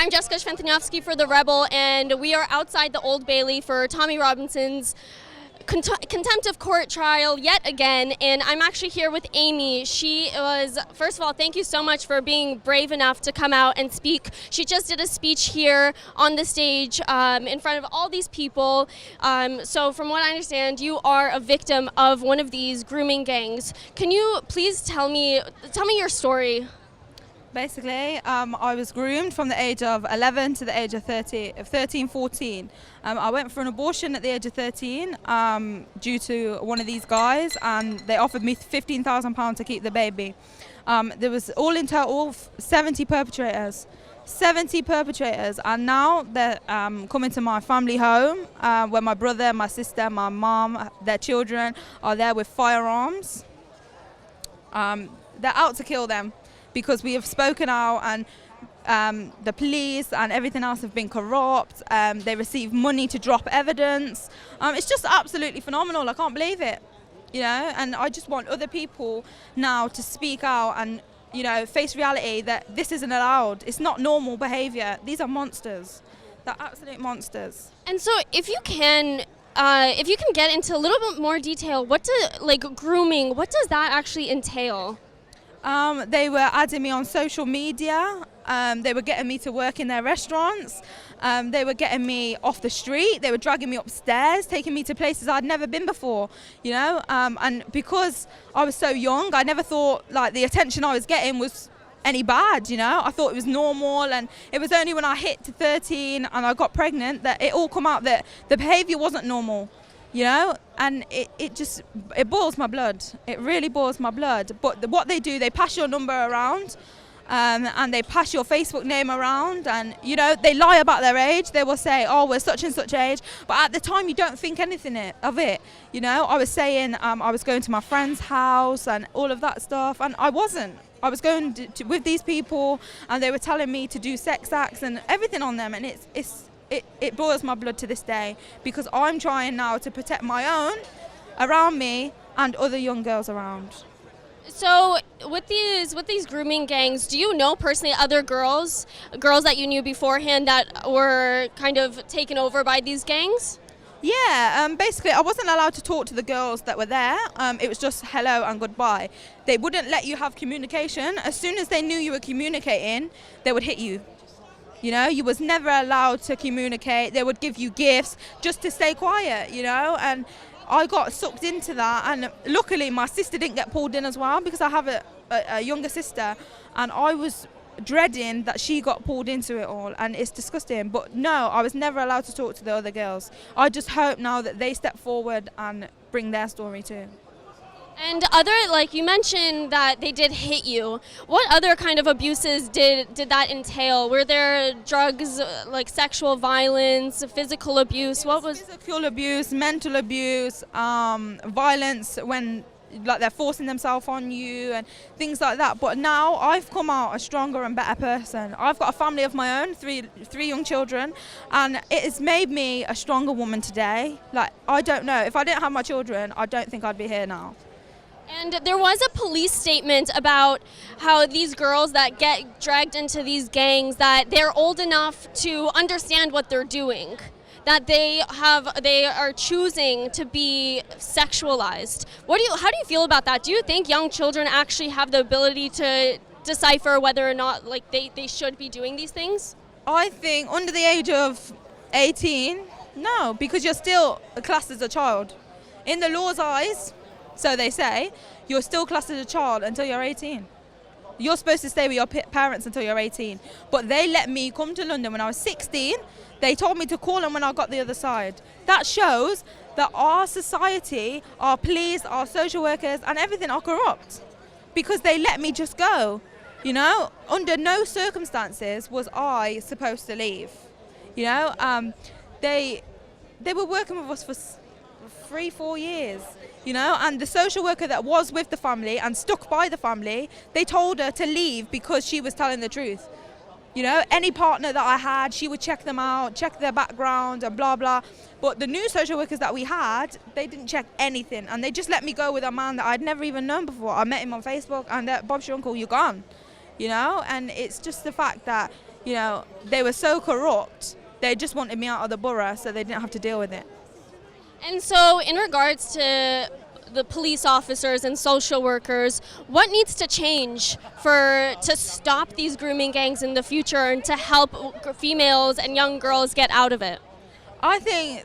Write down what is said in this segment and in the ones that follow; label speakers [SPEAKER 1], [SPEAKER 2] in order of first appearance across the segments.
[SPEAKER 1] I'm Jessica Sweitoniowski for The Rebel, and we are outside the Old Bailey for Tommy Robinson's contempt of court trial yet again, and I'm actually here with Amy. She was, first of all, thank you so much for being brave enough to come out and speak. She just did a speech here on the stage in front of all these people. So from what I understand, you are a victim of one of these grooming gangs. Can you please tell me your story?
[SPEAKER 2] Basically, I was groomed from the age of 11 to the age of 13, 14. I went for an abortion at the age of 13 due to one of these guys, and they offered me £15,000 to keep the baby. There was all in total 70 perpetrators. 70 perpetrators, and now they're coming to my family home where my brother, my sister, my mom, their children are there with firearms. They're out to kill them, because we have spoken out, and the police and everything else have been corrupt. They receive money to drop evidence. It's just absolutely phenomenal. I can't believe it, and I just want other people now to speak out and, face reality that this isn't allowed. It's not normal behavior. These are monsters. They're absolute monsters.
[SPEAKER 1] And so if you can get into a little bit more detail, grooming, what does that actually entail?
[SPEAKER 2] They were adding me on social media. They were getting me to work in their restaurants. They were getting me off the street. They were dragging me upstairs, taking me to places I'd never been before, and because I was so young, I never thought the attention I was getting was any bad, I thought it was normal. And it was only when I hit to 13 and I got pregnant that it all come out that the behavior wasn't normal. And it boils my blood. It really boils my blood. But what they do, they pass your number around, and they pass your Facebook name around, and they lie about their age. They will say, oh, we're such and such age, but at the time you don't think anything of it. I was saying I was going to my friend's house and all of that stuff, and I wasn't. I was going with these people, and they were telling me to do sex acts and everything on them, and it boils my blood to this day, because I'm trying now to protect my own around me and other young girls around.
[SPEAKER 1] So with these grooming gangs, do you know personally other girls that you knew beforehand that were kind of taken over by these gangs?
[SPEAKER 2] Yeah, basically I wasn't allowed to talk to the girls that were there. It was just hello and goodbye. They wouldn't let you have communication. As soon as they knew you were communicating, they would hit you. You was never allowed to communicate. They would give you gifts just to stay quiet, and I got sucked into that. And luckily my sister didn't get pulled in as well, because I have a younger sister, and I was dreading that she got pulled into it all, and it's disgusting. But no, I was never allowed to talk to the other girls. I just hope now that they step forward and bring their story too.
[SPEAKER 1] And you mentioned that they did hit you. What other kind of abuses did that entail? Were there drugs, sexual violence, physical abuse? What was
[SPEAKER 2] physical abuse, mental abuse, violence when they're forcing themselves on you and things like that. But now I've come out a stronger and better person. I've got a family of my own, three young children, and it has made me a stronger woman today. I don't know, if I didn't have my children, I don't think I'd be here now.
[SPEAKER 1] And there was a police statement about how these girls that get dragged into these gangs, that they're old enough to understand what they're doing, that they are choosing to be sexualized. How do you feel about that? Do you think young children actually have the ability to decipher whether or not they should be doing these things?
[SPEAKER 2] I think under the age of 18, no, because you're still classed as a child. In the law's eyes, so they say, you're still classed as a child until you're 18. You're supposed to stay with your parents until you're 18. But they let me come to London when I was 16. They told me to call them when I got the other side. That shows that our society, our police, our social workers and everything are corrupt, because they let me just go. Under no circumstances was I supposed to leave. They were working with us for 3-4 years. And the social worker that was with the family and stuck by the family, they told her to leave because she was telling the truth. Any partner that I had, she would check them out, check their background and blah, blah. But the new social workers that we had, they didn't check anything. And they just let me go with a man that I'd never even known before. I met him on Facebook, and Bob's your uncle, you're gone. And it's just the fact that you know, they were so corrupt, they just wanted me out of the borough so they didn't have to deal with it.
[SPEAKER 1] And so, in regards to the police officers and social workers, what needs to change to stop these grooming gangs in the future and to help females and young girls get out of it?
[SPEAKER 2] I think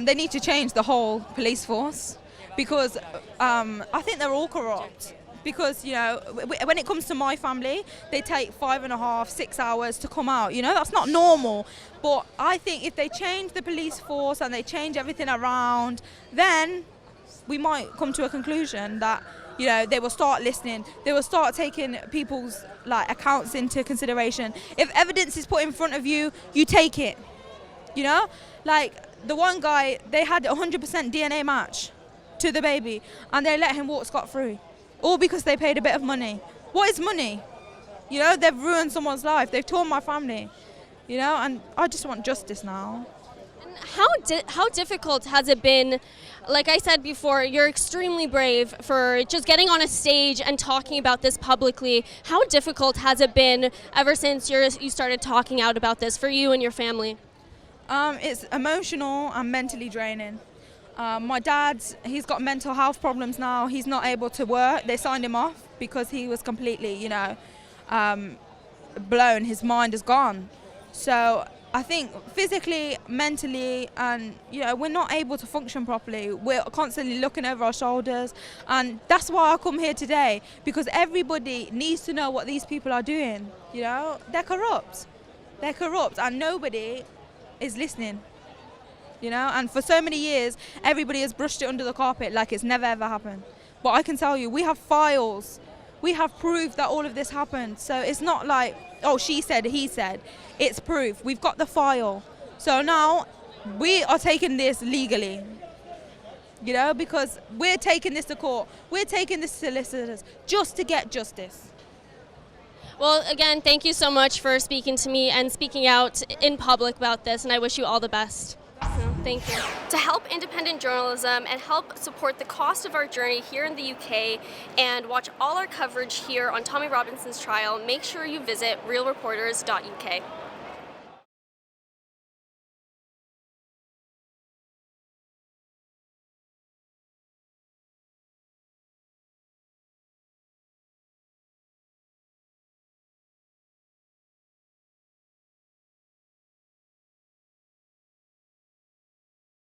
[SPEAKER 2] they need to change the whole police force because I think they're all corrupt. Because, you know, when it comes to my family, they take 5.5, 6 hours to come out. You know, that's not normal. But I think if they change the police force and they change everything around, then we might come to a conclusion that, you know, they will start listening. They will start taking people's accounts into consideration. If evidence is put in front of you, you take it. You know, like the one guy, they had a 100% DNA match to the baby, and they let him walk scot-free. All because they paid a bit of money. What is money? You know, they've ruined someone's life. They've torn my family. You know, and I just want justice now.
[SPEAKER 1] And how difficult has it been? Like I said before, you're extremely brave for just getting on a stage and talking about this publicly. How difficult has it been ever since you started talking out about this for you and your family?
[SPEAKER 2] It's emotional and mentally draining. My dad, he's got mental health problems now. He's not able to work. They signed him off because he was completely, you know, blown. His mind is gone. So I think physically, mentally, and, you know, we're not able to function properly. We're constantly looking over our shoulders. And that's why I come here today, because everybody needs to know what these people are doing. You know, they're corrupt. They're corrupt, and nobody is listening. You know, and for so many years, everybody has brushed it under the carpet like it's never ever happened. But I can tell you, we have files. We have proof that all of this happened. So it's not like, oh, she said, he said. It's proof. We've got the file. So now we are taking this legally. You know, because we're taking this to court. We're taking this to solicitors just to get justice.
[SPEAKER 1] Well, again, thank you so much for speaking to me and speaking out in public about this, and I wish you all the best. Thank you. To help independent journalism and help support the cost of our journey here in the UK and watch all our coverage here on Tommy Robinson's trial, make sure you visit realreporters.uk.